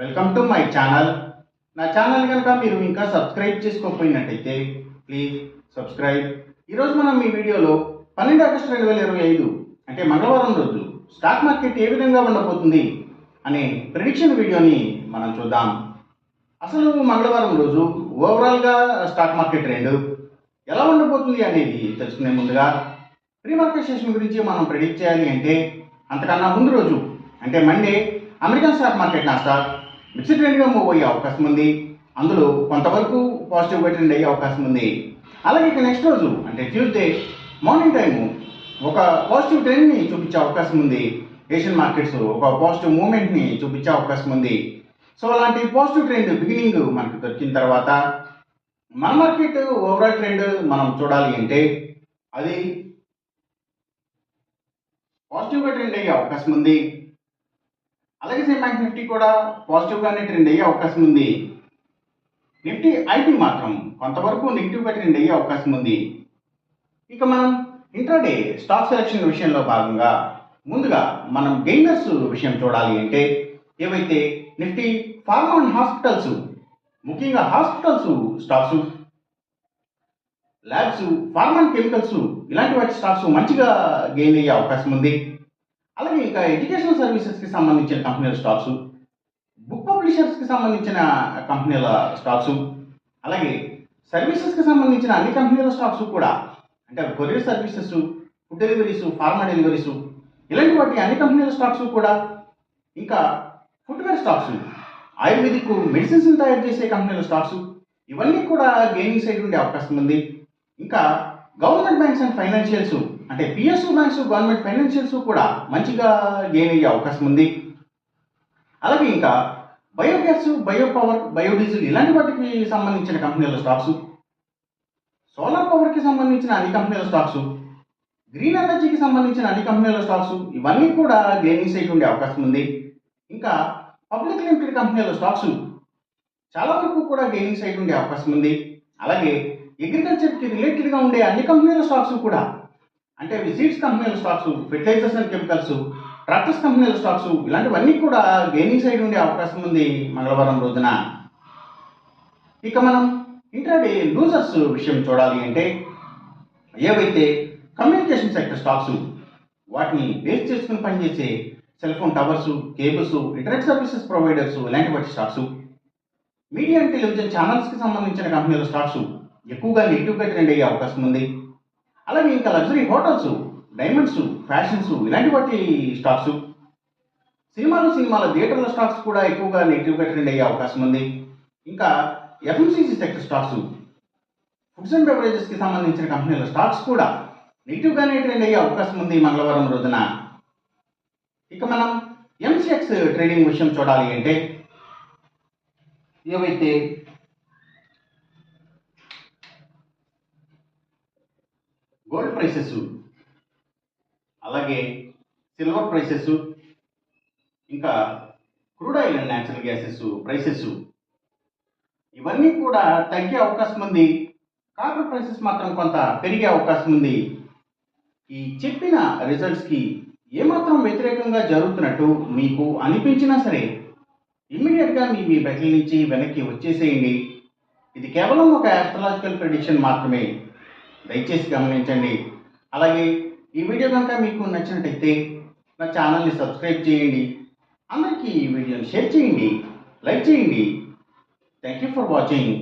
Welcome to my channel. నా channel కనుక మీరు ఇంకా సబ్స్క్రైబ్ చేసుకోకపోయినట్టయితే ప్లీజ్ సబ్స్క్రైబ్. ఈరోజు మనం ఈ వీడియోలో 12 ఆగస్టు 2025 అంటే మంగళవారం రోజు స్టాక్ మార్కెట్ ఏ విధంగా ఉండబోతుంది అనే ప్రిడిక్షన్ వీడియోని మనం చూద్దాం. అసలు మంగళవారం రోజు ఓవరాల్గా స్టాక్ మార్కెట్ ట్రెండ్ ఎలా ఉండబోతుంది అనేది తెలుసుకునే ముందుగా ప్రీ మార్కెట్ సెషన్ గురించి మనం ప్రిడిక్ట్ చేయాలి అంటే అంతకన్నా ముందు రోజు అంటే Monday American stock market Nasdaq mixed ట్రెండ్గా మూవ్ అయ్యే అవకాశం ఉంది. అందులో కొంతవరకు పాజిటివ్గా ట్రెండ్ అయ్యే అవకాశం ఉంది. అలాగే ఇక నెక్స్ట్ రోజు అంటే ట్యూస్డే మార్నింగ్ టైము ఒక పాజిటివ్ ట్రెండ్ని చూపించే అవకాశం ఉంది. ఏషియన్ మార్కెట్స్ ఒక పాజిటివ్ మూమెంట్ని చూపించే అవకాశం ఉంది. సో అలాంటి పాజిటివ్ ట్రెండ్ బిగినింగ్ మనకు దొరికిన తర్వాత మన మార్కెట్ ఓవరాల్ ట్రెండ్ మనం చూడాలి అంటే అది పాజిటివ్గా ట్రెండ్ అయ్యే అవకాశం ఉంది. అలాగే సేమ్ బ్యాంక్ నిఫ్టీ కూడా పాజిటివ్గానే ట్రెండ్ అయ్యే అవకాశం ఉంది. నిఫ్టీ ఐటీ మాత్రం కొంతవరకు నెగిటివ్గా ట్రెండ్ అయ్యే అవకాశం ఉంది. ఇక మనం ఇంట్రాడే స్టాక్ సెలెక్షన్ విషయంలో భాగంగా ముందుగా మనం గెయినర్స్ విషయం చూడాలి అంటే ఏవైతే నిఫ్టీ ఫార్మా అండ్ హాస్పిటల్స్, ముఖ్యంగా hospitals stocks, labs, pharma and chemicals ఇలాంటి వాటి స్టాక్స్ మంచిగా గెయిన్ అయ్యే అవకాశం ఉంది. అలాగే ఇంకా ఎడ్యుకేషనల్ సర్వీసెస్కి సంబంధించిన కంపెనీల స్టాక్స్, బుక్ పబ్లిషర్స్కి సంబంధించిన కంపెనీల స్టాక్స్, అలాగే సర్వీసెస్కి సంబంధించిన అన్ని కంపెనీల స్టాక్స్ కూడా అంటే courier services, food deliveries, pharma deliveries ఇలాంటి వాటి అన్ని కంపెనీల స్టాక్స్ కూడా, ఇంకా ఫుట్వేర్ స్టాక్స్, ఆయుర్వేదిక్ మెడిసిన్స్ తయారు చేసే కంపెనీల స్టాక్స్ ఇవన్నీ కూడా గెయినింగ్ సైడ్ ఉండే అవకాశం ఉంది. ఇంకా గవర్నమెంట్ బ్యాంక్స్ అండ్ ఫైనాన్షియల్స్ అంటే పిఎస్యు బ్యాంక్స్, గవర్నమెంట్ ఫైనాన్షియల్స్ కూడా మంచిగా గెయిన్ అయ్యే అవకాశం ఉంది. అలాగే ఇంకా బయోగ్యాస్, బయోపవర్, బయోడీజిల్ ఇలాంటి వాటికి సంబంధించిన కంపెనీల స్టాక్స్, సోలార్ పవర్కి సంబంధించిన అన్ని కంపెనీల స్టాక్స్, గ్రీన్ ఎనర్జీకి సంబంధించిన అన్ని కంపెనీల స్టాక్స్ ఇవన్నీ కూడా గెయినింగ్ సైడ్ ఉండే అవకాశం ఉంది. ఇంకా పబ్లిక్ లిమిటెడ్ కంపెనీల స్టాక్స్ చాలా వరకు కూడా గెయినింగ్ సైడ్ ఉండే అవకాశం ఉంది. అలాగే అగ్రికల్చర్కి రిలేటెడ్గా ఉండే అన్ని కంపెనీల స్టాక్స్ కూడా అంటే సీడ్స్ కంపెనీల stocks, fertilizers and chemicals, tractors కంపెనీల స్టాక్స్ ఇలాంటివన్నీ కూడా గెయినింగ్ సైడ్ ఉండే అవకాశం ఉంది మంగళవారం రోజున. ఇక మనం ఇంట్రాడే లూజర్స్ విషయం చూడాలి అంటే ఏవైతే కమ్యూనికేషన్ సెక్టర్ స్టాక్స్, వాటిని బేస్ చేసుకుని పనిచేసే cell phone towers, cables, internet services providers ఇలాంటి వాటి స్టాక్స్, మీడియా అండ్ టెలివిజన్ ఛానల్స్కి సంబంధించిన కంపెనీల స్టాక్స్ ఎక్కువగా నెగిటివ్గా ట్రెండ్ అయ్యే అవకాశం ఉంది. అలాగే ఇంకా లగ్జరీ హోటల్స్, డైమండ్స్, ఫ్యాషన్స్ ఇలాంటి వాటి స్టాక్స్, సినిమాల థియేటర్ల స్టాక్స్ కూడా ఎక్కువగా నెగిటివ్గా ట్రెండ్ అయ్యే అవకాశం ఉంది. ఇంకా FMCG sector stocks, foods and బెవరేజెస్కి సంబంధించిన కంపెనీల స్టాక్స్ కూడా నెగిటివ్గానే ట్రెండ్ అయ్యే అవకాశం ఉంది మంగళవారం రోజున. ఇక మనం ఎంసీఎక్స్ ట్రేడింగ్ విషయం చూడాలి అంటే ఏవైతే గోల్డ్ ప్రైసెస్, అలాగే సిల్వర్ ప్రైసెస్, ఇంకా crude oil and natural gases prices ఇవన్నీ కూడా తగ్గే అవకాశం ఉంది. కాపర్ ప్రైసెస్ మాత్రం కొంత పెరిగే అవకాశం ఉంది. ఈ చెప్పిన రిజల్ట్స్కి ఏమాత్రం వ్యతిరేకంగా జరుగుతున్నట్టు మీకు అనిపించినా సరే ఇమ్మీడియట్గా మీ బెట్ల నుంచి వెనక్కి వచ్చేసేయండి. ఇది కేవలం ఒక ఆస్ట్రాలజికల్ ప్రెడిక్షన్ మాత్రమే, దయచేసి గమనించండి. అలాగే ఈ వీడియో కనుక మీకు నచ్చినట్టయితే నా ఛానల్ని సబ్స్క్రైబ్ చేయండి. అందరికీ ఈ వీడియోని షేర్ చేయండి, లైక్ చేయండి. Thank you for watching.